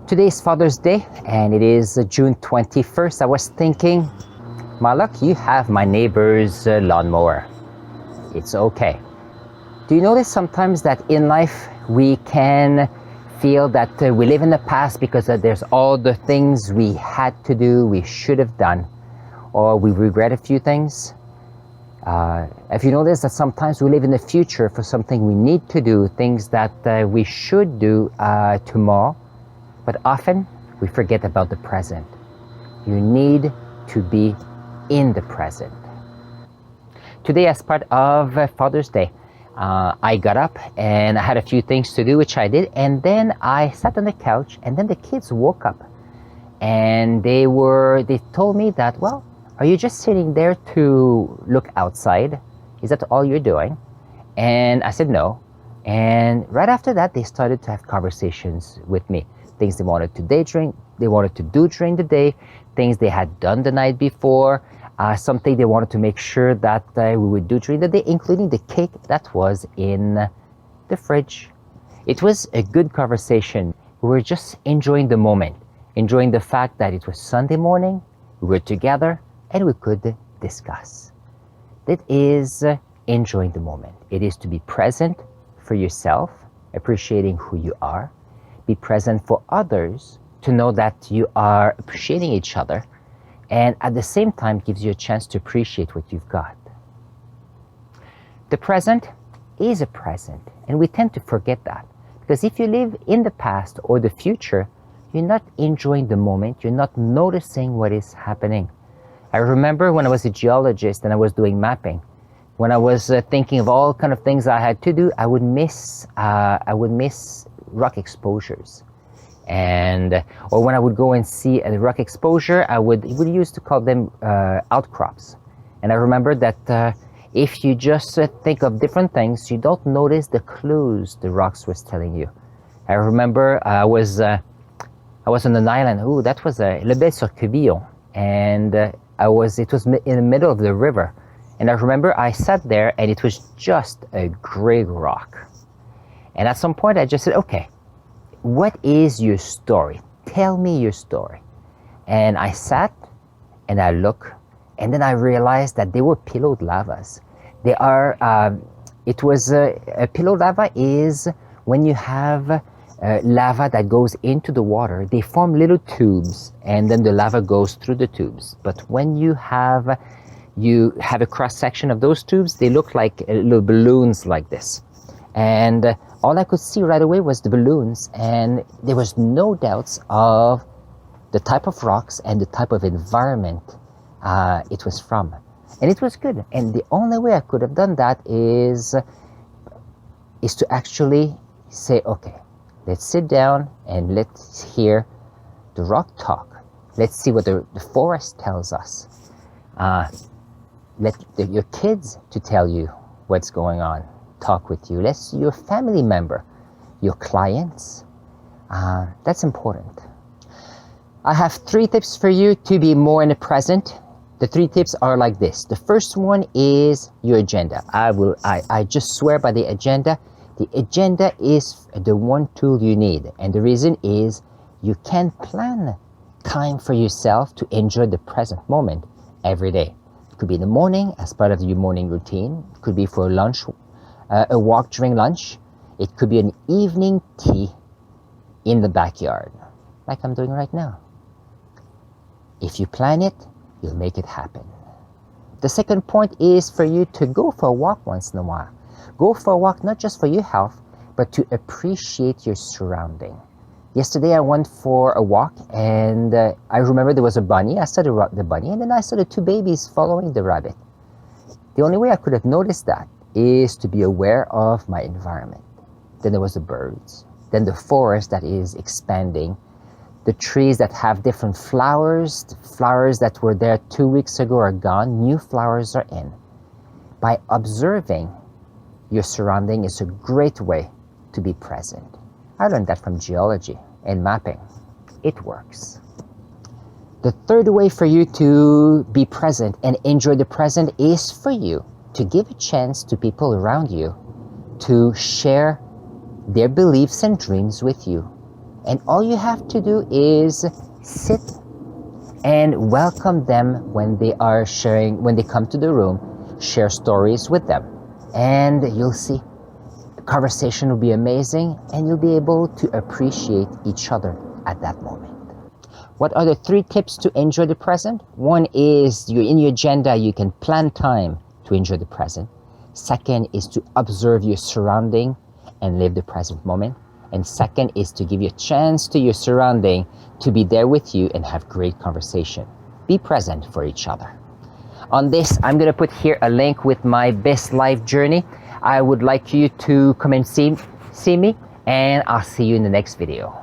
Today is Father's Day and it is June 21st. I was thinking, Malak, you have my neighbor's lawnmower. It's okay. Do you notice sometimes that in life we can feel that we live in the past because there's all the things we had to do, we should have done, or we regret a few things? If you notice that sometimes we live in the future for something we need to do, things that we should do tomorrow, but often we forget about the present. You need to be in the present. Today, as part of Father's Day, I got up and I had a few things to do, which I did, and then I sat on the couch, and then the kids woke up and they told me that, well, are you just sitting there to look outside? Is that all you're doing? And I said no. And right after that, they started to have conversations with me. Things they wanted to do during the day, things they had done the night before, something they wanted to make sure that we would do during the day, including the cake that was in the fridge. It was a good conversation. We were just enjoying the moment, enjoying the fact that it was Sunday morning, we were together, and we could discuss. That is enjoying the moment. It is to be present for yourself, appreciating who you are, be present for others, to know that you are appreciating each other, and at the same time gives you a chance to appreciate what you've got. The present is a present, and we tend to forget that, because if you live in the past or the future, you're not enjoying the moment, you're not noticing what is happening. I remember when I was a geologist and I was doing mapping, when I was thinking of all kind of things I had to do, I would miss rock exposures, or when I would go and see a rock exposure, we used to call them outcrops. And I remember that if you just think of different things, you don't notice the clues the rocks was telling you. I remember I was on an island. Oh, that was Le Bel sur Cubillon, and it was in the middle of the river. And I remember I sat there and it was just a gray rock. And at some point I just said, okay, what is your story? Tell me your story. And I sat and I looked, and then I realized that they were pillowed lavas. They are, a pillow lava is when you have lava that goes into the water, they form little tubes and then the lava goes through the tubes. But when you have a cross section of those tubes, they look like little balloons like this. And all I could see right away was the balloons, and there was no doubts of the type of rocks and the type of environment it was from. And it was good. And the only way I could have done that is to actually say, okay, let's sit down and let's hear the rock talk. Let's see what the forest tells us. Let your kids to tell you what's going on, talk with you. Let's your family member, your clients. That's important. I have 3 tips for you to be more in the present. The 3 tips are like this. The first one is your agenda. I just swear by the agenda. The agenda is the one tool you need, and the reason is you can plan time for yourself to enjoy the present moment every day. It could be in the morning as part of your morning routine. It could be for lunch, a walk during lunch. It could be an evening tea in the backyard, like I'm doing right now. If you plan it, you'll make it happen. The second point is for you to go for a walk once in a while. Go for a walk not just for your health, but to appreciate your surrounding. Yesterday I went for a walk, and I remember there was a bunny. I saw the bunny, and then I saw the 2 babies following the rabbit. The only way I could have noticed that is to be aware of my environment. Then there was the birds, then the forest that is expanding, the trees that have different flowers. The flowers that were there 2 weeks ago are gone, new flowers are in. By observing your surrounding is a great way to be present. I learned that from geology and mapping. It works. The third way for you to be present and enjoy the present is for you to give a chance to people around you to share their beliefs and dreams with you. And all you have to do is sit and welcome them when they are sharing, when they come to the room, share stories with them. And you'll see, the conversation will be amazing and you'll be able to appreciate each other at that moment. What are the 3 tips to enjoy the present? One is, in your agenda, you can plan time to enjoy the present. Second is to observe your surrounding and live the present moment. And second is to give you a chance to your surrounding to be there with you and have great conversation. Be present for each other. On this, I'm gonna put here a link with my best life journey. I would like you to come and see me, and I'll see you in the next video.